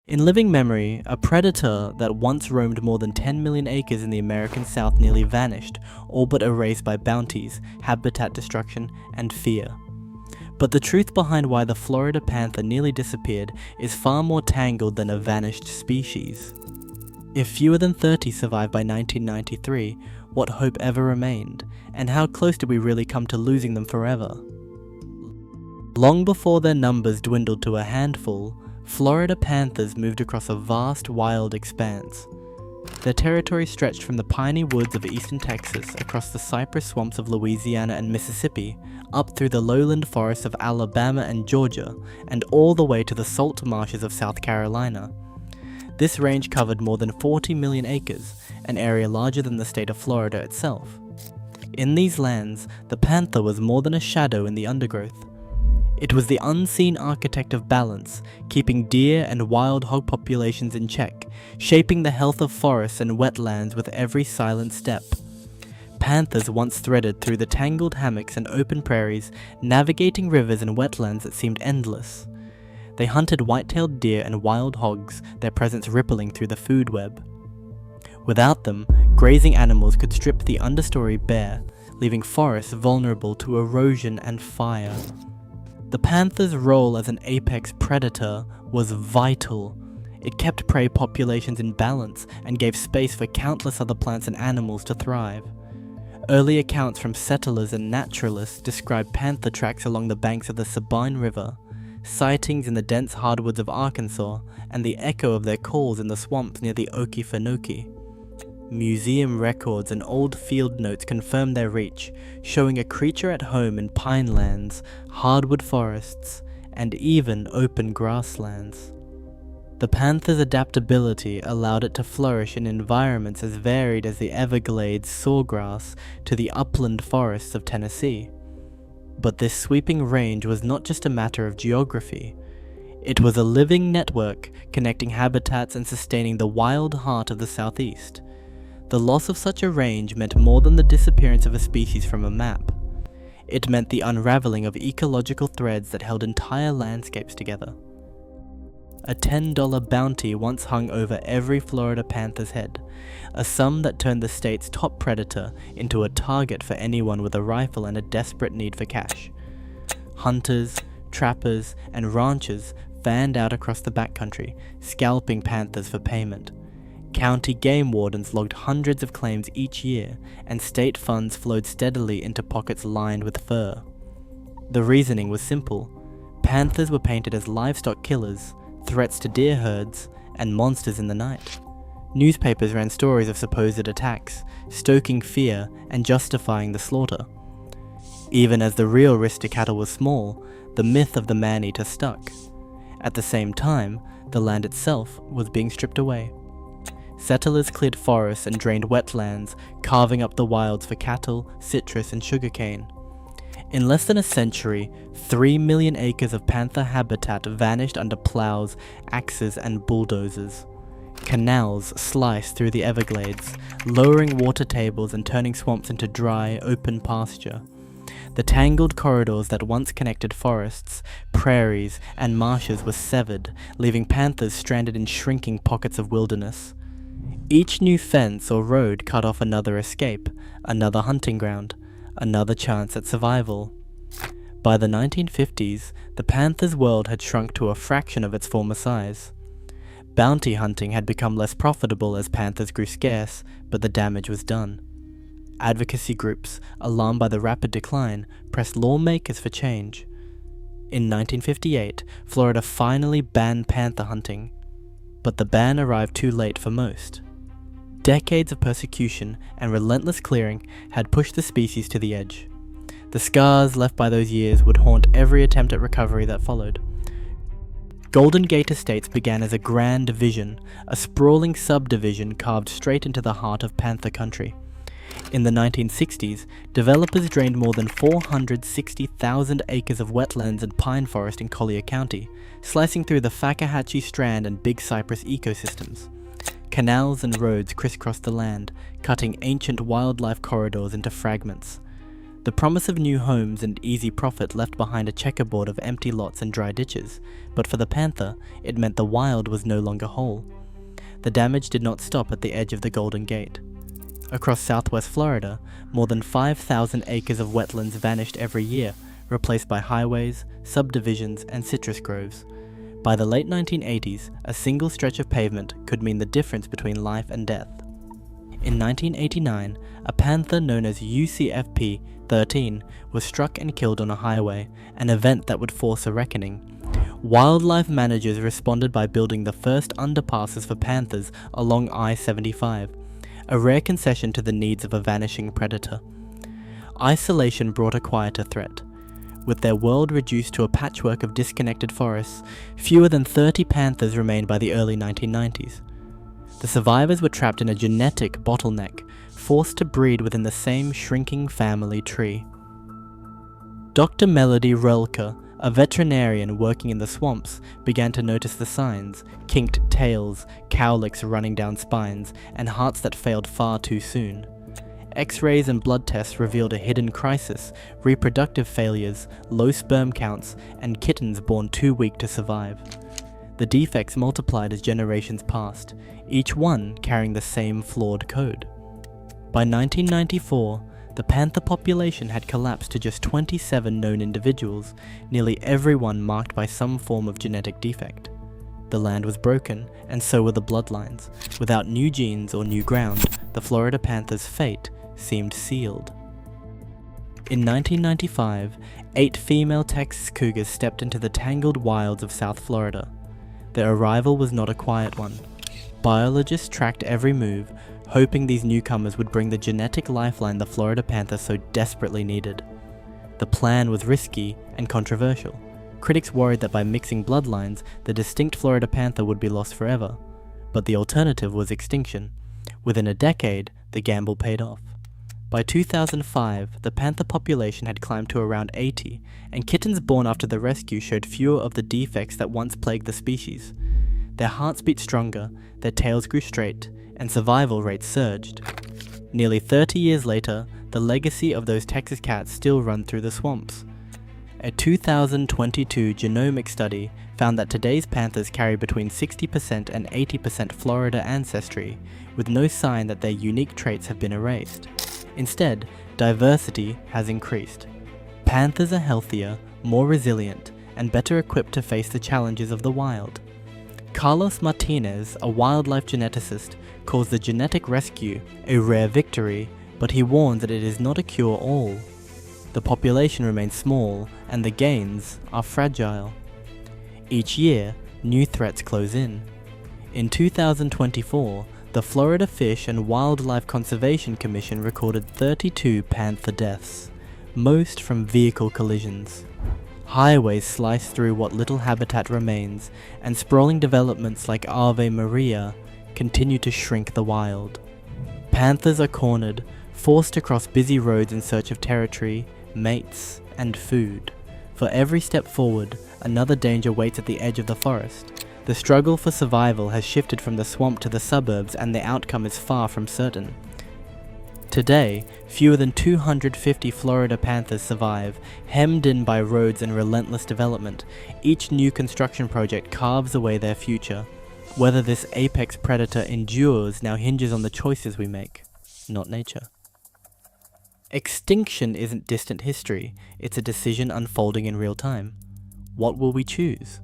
In living memory, a predator that once roamed more than 10 million acres in the American South nearly vanished, all but erased by bounties, habitat destruction, and fear. But the truth behind why the Florida panther nearly disappeared is far more tangled than a vanished species. If fewer than 30 survived by 1993, what hope ever remained, and how close did we really come to losing them forever? Long before their numbers dwindled to a handful, Florida panthers moved across a vast, wild expanse. Their territory stretched from the piney woods of eastern Texas across the cypress swamps of Louisiana and Mississippi, up through the lowland forests of Alabama and Georgia, and all the way to the salt marshes of South Carolina. This range covered more than 40 million acres, an area larger than the state of Florida itself. In these lands, the panther was more than a shadow in the undergrowth. It was the unseen architect of balance, keeping deer and wild hog populations in check, shaping the health of forests and wetlands with every silent step. Panthers once threaded through the tangled hammocks and open prairies, navigating rivers and wetlands that seemed endless. They hunted white-tailed deer and wild hogs, their presence rippling through the food web. Without them, grazing animals could strip the understory bare, leaving forests vulnerable to erosion and fire. The panther's role as an apex predator was vital. It kept prey populations in balance and gave space for countless other plants and animals to thrive. Early accounts from settlers and naturalists describe panther tracks along the banks of the Sabine River, sightings in the dense hardwoods of Arkansas, and the echo of their calls in the swamps near the Okefenokee. Museum records and old field notes confirm their reach, showing a creature at home in pinelands, hardwood forests, and even open grasslands. The panther's adaptability allowed it to flourish in environments as varied as the Everglades sawgrass to the upland forests of Tennessee. But this sweeping range was not just a matter of geography. It was a living network connecting habitats and sustaining the wild heart of the Southeast. The loss of such a range meant more than the disappearance of a species from a map. It meant the unraveling of ecological threads that held entire landscapes together. A $10 bounty once hung over every Florida panther's head, a sum that turned the state's top predator into a target for anyone with a rifle and a desperate need for cash. Hunters, trappers, and ranchers fanned out across the backcountry, scalping panthers for payment. County game wardens logged hundreds of claims each year, and state funds flowed steadily into pockets lined with fur. The reasoning was simple. Panthers were painted as livestock killers, threats to deer herds, and monsters in the night. Newspapers ran stories of supposed attacks, stoking fear and justifying the slaughter. Even as the real risk to cattle was small, the myth of the man-eater stuck. At the same time, the land itself was being stripped away. Settlers cleared forests and drained wetlands, carving up the wilds for cattle, citrus, and sugarcane. In less than a century, 3 million acres of panther habitat vanished under plows, axes, and bulldozers. Canals sliced through the Everglades, lowering water tables and turning swamps into dry, open pasture. The tangled corridors that once connected forests, prairies, and marshes were severed, leaving panthers stranded in shrinking pockets of wilderness. Each new fence or road cut off another escape, another hunting ground, another chance at survival. By the 1950s, the panther's world had shrunk to a fraction of its former size. Bounty hunting had become less profitable as panthers grew scarce, but the damage was done. Advocacy groups, alarmed by the rapid decline, pressed lawmakers for change. In 1958, Florida finally banned panther hunting, but the ban arrived too late for most. Decades of persecution and relentless clearing had pushed the species to the edge. The scars left by those years would haunt every attempt at recovery that followed. Golden Gate Estates began as a grand vision, a sprawling subdivision carved straight into the heart of Panther country. In the 1960s, developers drained more than 460,000 acres of wetlands and pine forest in Collier County, slicing through the Fakahatchee Strand and Big Cypress ecosystems. Canals and roads crisscrossed the land, cutting ancient wildlife corridors into fragments. The promise of new homes and easy profit left behind a checkerboard of empty lots and dry ditches, but for the panther, it meant the wild was no longer whole. The damage did not stop at the edge of the Golden Gate. Across southwest Florida, more than 5,000 acres of wetlands vanished every year, replaced by highways, subdivisions, and citrus groves. By the late 1980s, a single stretch of pavement could mean the difference between life and death. In 1989, a panther known as UCFP-13 was struck and killed on a highway, an event that would force a reckoning. Wildlife managers responded by building the first underpasses for panthers along I-75, a rare concession to the needs of a vanishing predator. Isolation brought a quieter threat. With their world reduced to a patchwork of disconnected forests, fewer than 30 panthers remained by the early 1990s. The survivors were trapped in a genetic bottleneck, forced to breed within the same shrinking family tree. Dr. Melody Relke, a veterinarian working in the swamps, began to notice the signs: kinked tails, cowlicks running down spines, and hearts that failed far too soon. X-rays and blood tests revealed a hidden crisis: reproductive failures, low sperm counts, and kittens born too weak to survive. The defects multiplied as generations passed, each one carrying the same flawed code. By 1994, the panther population had collapsed to just 27 known individuals, nearly everyone marked by some form of genetic defect. The land was broken, and so were the bloodlines. Without new genes or new ground, the Florida panther's fate seemed sealed. In 1995, 8 female Texas cougars stepped into the tangled wilds of South Florida. Their arrival was not a quiet one. Biologists tracked every move, hoping these newcomers would bring the genetic lifeline the Florida panther so desperately needed. The plan was risky and controversial. Critics worried that by mixing bloodlines, the distinct Florida panther would be lost forever. But the alternative was extinction. Within a decade, the gamble paid off. By 2005, the panther population had climbed to around 80, and kittens born after the rescue showed fewer of the defects that once plagued the species. Their hearts beat stronger, their tails grew straight, and survival rates surged. Nearly 30 years later, the legacy of those Texas cats still run through the swamps. A 2022 genomic study found that today's panthers carry between 60% and 80% Florida ancestry, with no sign that their unique traits have been erased. Instead, diversity has increased. Panthers are healthier, more resilient, and better equipped to face the challenges of the wild. Carlos Martinez, a wildlife geneticist, calls the genetic rescue a rare victory, but he warns that it is not a cure-all. The population remains small, and the gains are fragile. Each year, new threats close in. In 2024, the Florida Fish and Wildlife Conservation Commission recorded 32 panther deaths, most from vehicle collisions. Highways slice through what little habitat remains, and sprawling developments like Ave Maria continue to shrink the wild. Panthers are cornered, forced to cross busy roads in search of territory, mates, and food. For every step forward, another danger waits at the edge of the forest. The struggle for survival has shifted from the swamp to the suburbs, and the outcome is far from certain. Today, fewer than 250 Florida panthers survive, hemmed in by roads and relentless development. Each new construction project carves away their future. Whether this apex predator endures now hinges on the choices we make, not nature. Extinction isn't distant history, it's a decision unfolding in real time. What will we choose?